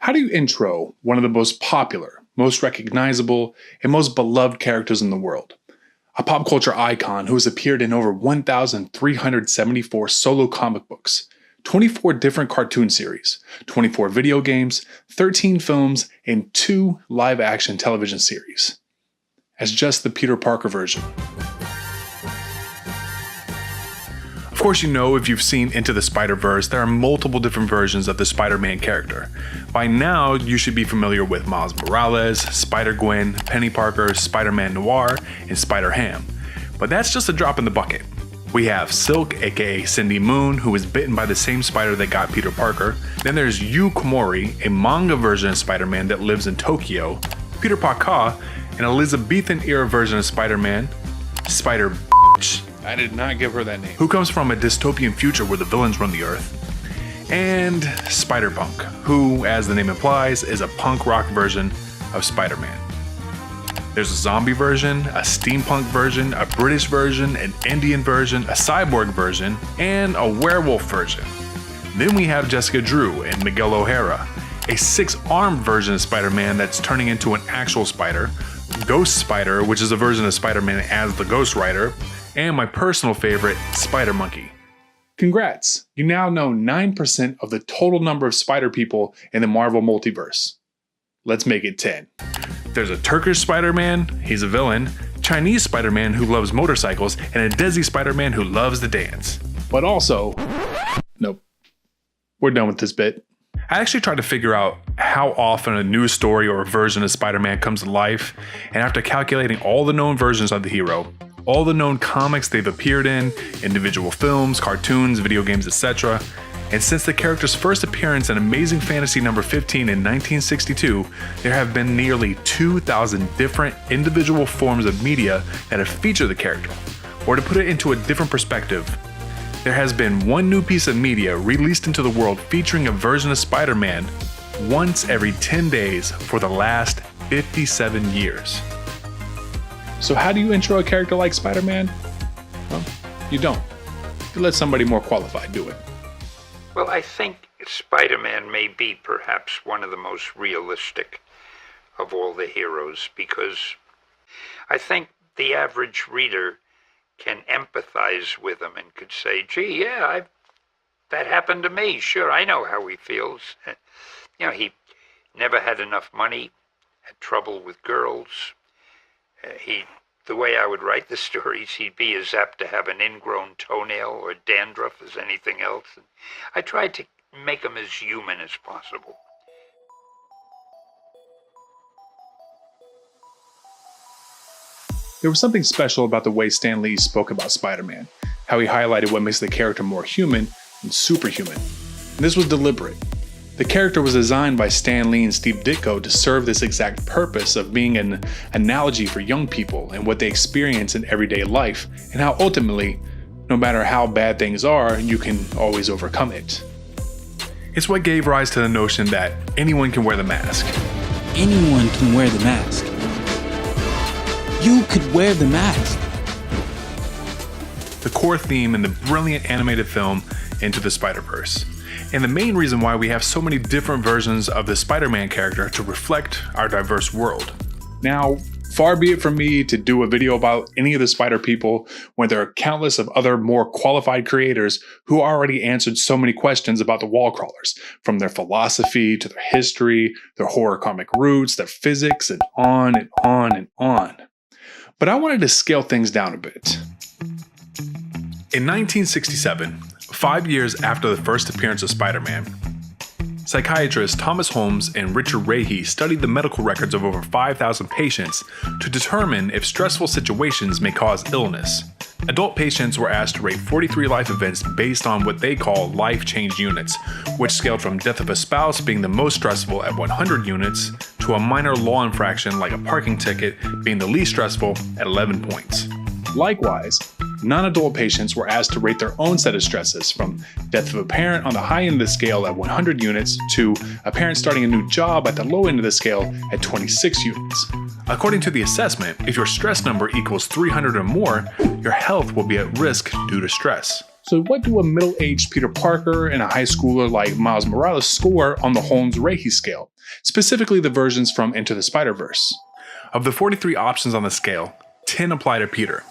How do you intro one of the most popular, most recognizable, and most beloved characters in the world? A pop culture icon who has appeared in over 1,374 solo comic books, 24 different cartoon series, 24 video games, 13 films, and 2 live-action television series. As just the Peter Parker version. Of course, you know, if you've seen Into the Spider-Verse, there are multiple different versions of the Spider-Man character. By now, you should be familiar with Miles Morales, Spider-Gwen, Peni Parker, Spider-Man Noir, and Spider-Ham. But that's just a drop in the bucket. We have Silk, aka Cindy Moon, who was bitten by the same spider that got Peter Parker. Then there's Yu Komori, a manga version of Spider-Man that lives in Tokyo. Peter Parker, an Elizabethan-era version of Spider-Man. Spider-Bitch. I did not give her that name. Who comes from a dystopian future where the villains run the earth. And Spider-Punk, who, as the name implies, is a punk rock version of Spider-Man. There's a zombie version, a steampunk version, a British version, an Indian version, a cyborg version, and a werewolf version. Then we have Jessica Drew and Miguel O'Hara, a 6-armed version of Spider-Man that's turning into an actual spider, Ghost Spider, which is a version of Spider-Man as the Ghost Rider, and my personal favorite, Spider Monkey. Congrats! You now know 9% of the total number of spider people in the Marvel multiverse. Let's make it 10. There's a Turkish Spider-Man, he's a villain, Chinese Spider-Man who loves motorcycles, and a Desi Spider-Man who loves to dance. But also, nope. We're done with this bit. I actually tried to figure out how often a new story or a version of Spider-Man comes to life, and after calculating all the known versions of the hero, all the known comics they've appeared in, individual films, cartoons, video games, etc., and since the character's first appearance in Amazing Fantasy number 15 in 1962, there have been nearly 2,000 different individual forms of media that have featured the character. Or to put it into a different perspective, there has been one new piece of media released into the world featuring a version of Spider-Man once every 10 days for the last 57 years. So how do you intro a character like Spider-Man? Well, you don't. You let somebody more qualified do it. Well, I think Spider-Man may be perhaps one of the most realistic of all the heroes, because I think the average reader can empathize with him and could say, gee, yeah, that happened to me. Sure, I know how he feels. You know, he never had enough money, had trouble with girls. The way I would write the stories, he'd be as apt to have an ingrown toenail or dandruff as anything else. And I tried to make him as human as possible. There was something special about the way Stan Lee spoke about Spider-Man, how he highlighted what makes the character more human and superhuman. And this was deliberate. The character was designed by Stan Lee and Steve Ditko to serve this exact purpose of being an analogy for young people and what they experience in everyday life, and how ultimately, no matter how bad things are, you can always overcome it. It's what gave rise to the notion that anyone can wear the mask. Anyone can wear the mask. You could wear the mask. The core theme in the brilliant animated film Into the Spider-Verse. And the main reason why we have so many different versions of the Spider-Man character to reflect our diverse world. Now, far be it from me to do a video about any of the spider people when there are countless of other more qualified creators who already answered so many questions about the wall crawlers, from their philosophy to their history, their horror comic roots, their physics, and on and on and on. But I wanted to scale things down a bit. In 1967, 5 years after the first appearance of Spider-Man, psychiatrists Thomas Holmes and Richard Rahe studied the medical records of over 5,000 patients to determine if stressful situations may cause illness. Adult patients were asked to rate 43 life events based on what they call life change units, which scaled from death of a spouse being the most stressful at 100 units to a minor law infraction like a parking ticket being the least stressful at 11 points. Likewise, non-adult patients were asked to rate their own set of stresses, from death of a parent on the high end of the scale at 100 units to a parent starting a new job at the low end of the scale at 26 units. According to the assessment, if your stress number equals 300 or more, your health will be at risk due to stress. So what do a middle-aged Peter Parker and a high schooler like Miles Morales score on the Holmes-Rahe scale, specifically the versions from Into the Spider-Verse? Of the 43 options on the scale, 10 apply to Peter.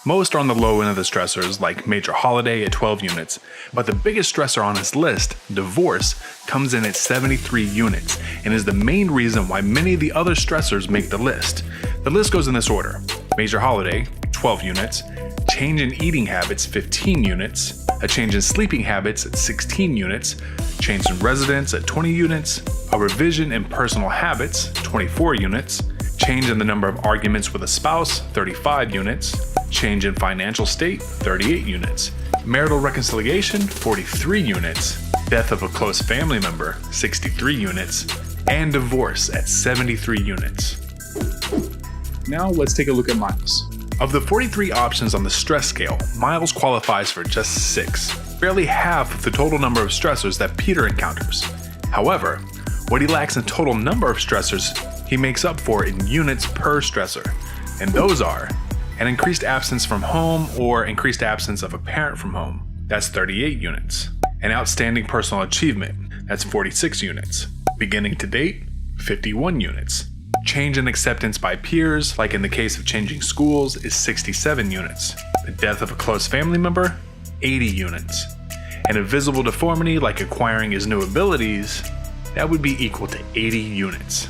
Most are on the low end of the stressors, like Major Holiday at 12 units, but the biggest stressor on his list, divorce, comes in at 73 units, and is the main reason why many of the other stressors make the list. The list goes in this order: Major Holiday, 12 units, change in eating habits, 15 units, a change in sleeping habits at 16 units, change in residence at 20 units, a revision in personal habits, 24 units, change in the number of arguments with a spouse, 35 units, change in financial state, 38 units, marital reconciliation, 43 units, death of a close family member, 63 units, and divorce at 73 units. Now let's take a look at Miles. Of the 43 options on the stress scale, Miles qualifies for just 6, barely half of the total number of stressors that Peter encounters. However, what he lacks in total number of stressors, he makes up for in units per stressor, and those are an increased absence from home or increased absence of a parent from home, that's 38 units, an outstanding personal achievement, that's 46 units, beginning to date, 51 units, change in acceptance by peers, like in the case of changing schools, is 67 units, the death of a close family member, 80 units, and a visible deformity like acquiring his new abilities, that would be equal to 80 units.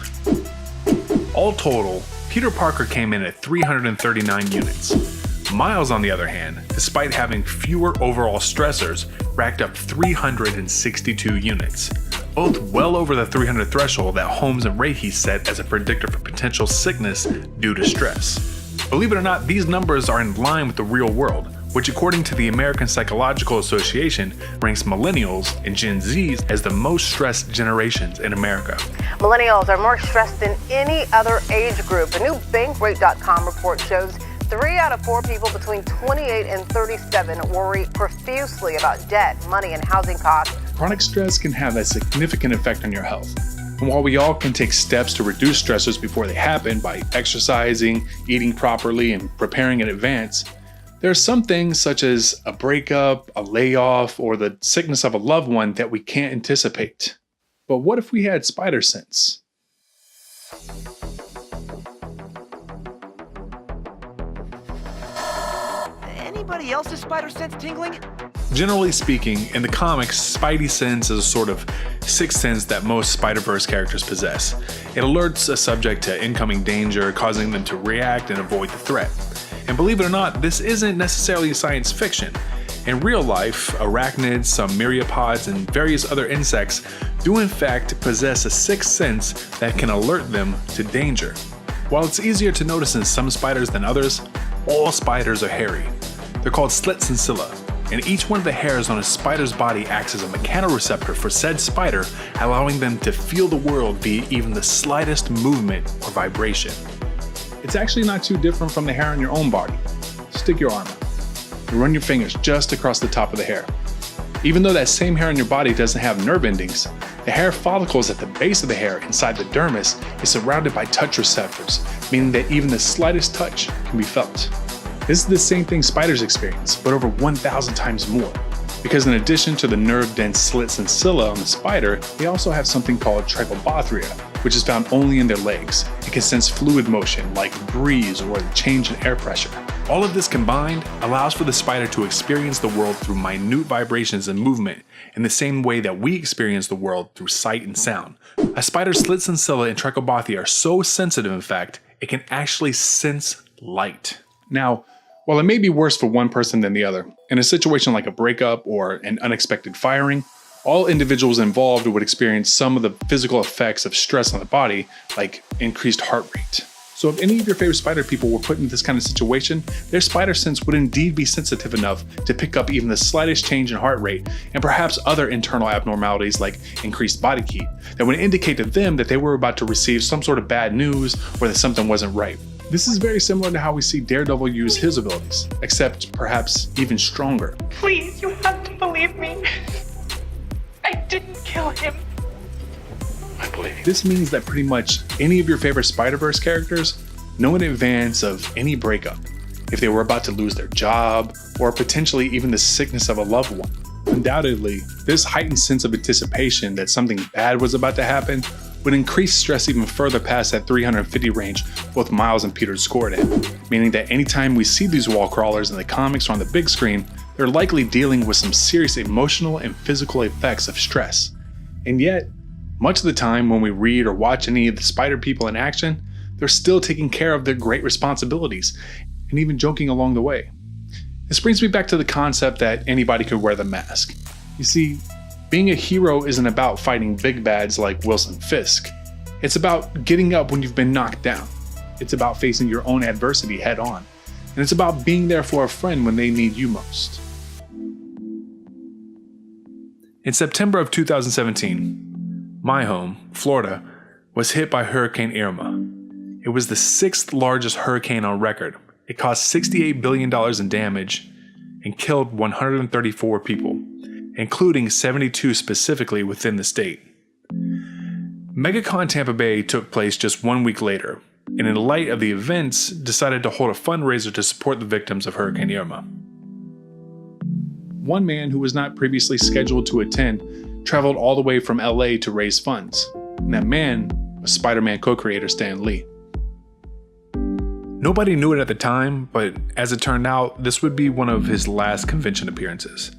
All total, Peter Parker came in at 339 units. Miles, on the other hand, despite having fewer overall stressors, racked up 362 units, both well over the 300 threshold that Holmes and Rahe set as a predictor for potential sickness due to stress. Believe it or not, these numbers are in line with the real world, which according to the American Psychological Association ranks millennials and Gen Zs as the most stressed generations in America. Millennials are more stressed than any other age group. A new Bankrate.com report shows 3 out of 4 people between 28 and 37 worry profusely about debt, money, and housing costs. Chronic stress can have a significant effect on your health. And while we all can take steps to reduce stressors before they happen by exercising, eating properly, and preparing in advance, there are some things such as a breakup, a layoff, or the sickness of a loved one that we can't anticipate. But what if we had spider sense? Anybody else's spider sense tingling? Generally speaking, in the comics, Spidey sense is a sort of sixth sense that most Spider-Verse characters possess. It alerts a subject to incoming danger, causing them to react and avoid the threat. And believe it or not, this isn't necessarily science fiction. In real life, arachnids, some myriapods, and various other insects do in fact possess a sixth sense that can alert them to danger. While it's easier to notice in some spiders than others, all spiders are hairy. They're called slits and cilia, and each one of the hairs on a spider's body acts as a mechanoreceptor for said spider, allowing them to feel the world via even the slightest movement or vibration. It's actually not too different from the hair on your own body. Stick your arm out and run your fingers just across the top of the hair. Even though that same hair on your body doesn't have nerve endings, the hair follicles at the base of the hair inside the dermis is surrounded by touch receptors, meaning that even the slightest touch can be felt. This is the same thing spiders experience, but over 1,000 times more. Because in addition to the nerve-dense slits and cilia on the spider, they also have something called trichobothria, which is found only in their legs. It can sense fluid motion like breeze or the change in air pressure. All of this combined allows for the spider to experience the world through minute vibrations and movement in the same way that we experience the world through sight and sound. A spider's slits and cilia and trichobothria are so sensitive, in fact, it can actually sense light. Now, while it may be worse for one person than the other, in a situation like a breakup or an unexpected firing, all individuals involved would experience some of the physical effects of stress on the body, like increased heart rate. So if any of your favorite spider people were put in this kind of situation, their spider sense would indeed be sensitive enough to pick up even the slightest change in heart rate and perhaps other internal abnormalities like increased body heat that would indicate to them that they were about to receive some sort of bad news or that something wasn't right. This is very similar to how we see Daredevil use his abilities, except perhaps even stronger. Please, you have to believe me. I didn't kill him. I believe you. This means that pretty much any of your favorite Spider-Verse characters know in advance of any breakup, if they were about to lose their job, or potentially even the sickness of a loved one. Undoubtedly, this heightened sense of anticipation that something bad was about to happen would increase stress even further past that 350 range both Miles and Peter scored at, meaning that anytime we see these wall crawlers in the comics or on the big screen, they're likely dealing with some serious emotional and physical effects of stress. And yet, much of the time when we read or watch any of the Spider people in action, they're still taking care of their great responsibilities and even joking along the way. This brings me back to the concept that anybody could wear the mask. You see, being a hero isn't about fighting big bads like Wilson Fisk. It's about getting up when you've been knocked down. It's about facing your own adversity head on. And it's about being there for a friend when they need you most. In September of 2017, my home, Florida, was hit by Hurricane Irma. It was the 6th largest hurricane on record. It caused $68 billion in damage and killed 134 people, including 72 specifically within the state. MegaCon Tampa Bay took place just 1 week later, and in light of the events, decided to hold a fundraiser to support the victims of Hurricane Irma. One man who was not previously scheduled to attend traveled all the way from LA to raise funds, and that man was Spider-Man co-creator Stan Lee. Nobody knew it at the time, but as it turned out, this would be one of his last convention appearances.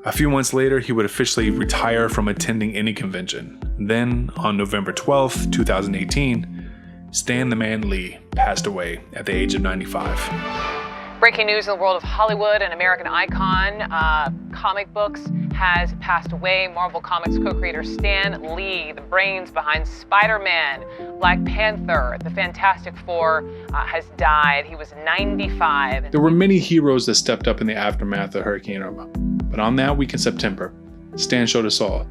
A few months later, he would officially retire from attending any convention. Then, on November 12th, 2018, Stan the Man Lee passed away at the age of 95. Breaking news in the world of Hollywood, an American icon, comic books, has passed away. Marvel Comics co-creator Stan Lee, the brains behind Spider-Man, Black Panther, the Fantastic Four, has died. He was 95. There were many heroes that stepped up in the aftermath of Hurricane Irma. But on that week in September, Stan showed us all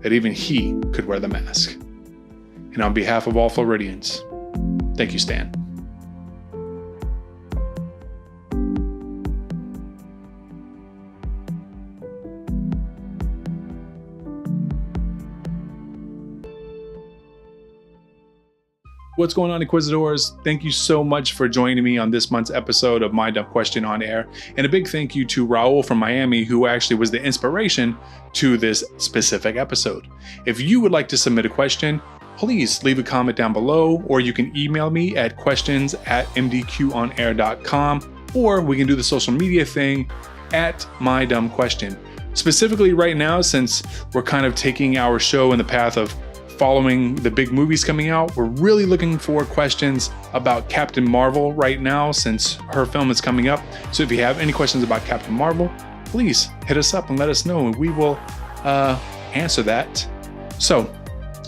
that even he could wear the mask. And on behalf of all Floridians, thank you, Stan. What's going on, Inquisitors? Thank you so much for joining me on this month's episode of My Dumb Question on Air. And a big thank you to Raul from Miami, who actually was the inspiration to this specific episode. If you would like to submit a question, please leave a comment down below, or you can email me at questions@mdqonair.com, or we can do the social media thing at My Dumb Question. Specifically right now, since we're kind of taking our show in the path of following the big movies coming out, we're really looking for questions about Captain Marvel right now, since her film is coming up. So if you have any questions about Captain Marvel, please hit us up and let us know, and we will answer that. So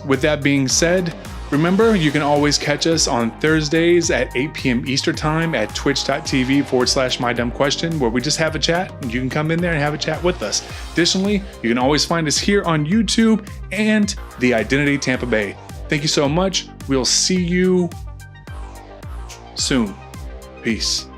with that being said, remember, you can always catch us on Thursdays at 8 p.m. Eastern Time at twitch.tv/mydumbquestion, where we just have a chat. You can come in there and have a chat with us. Additionally, you can always find us here on YouTube and The Identity Tampa Bay. Thank you so much. We'll see you soon. Peace.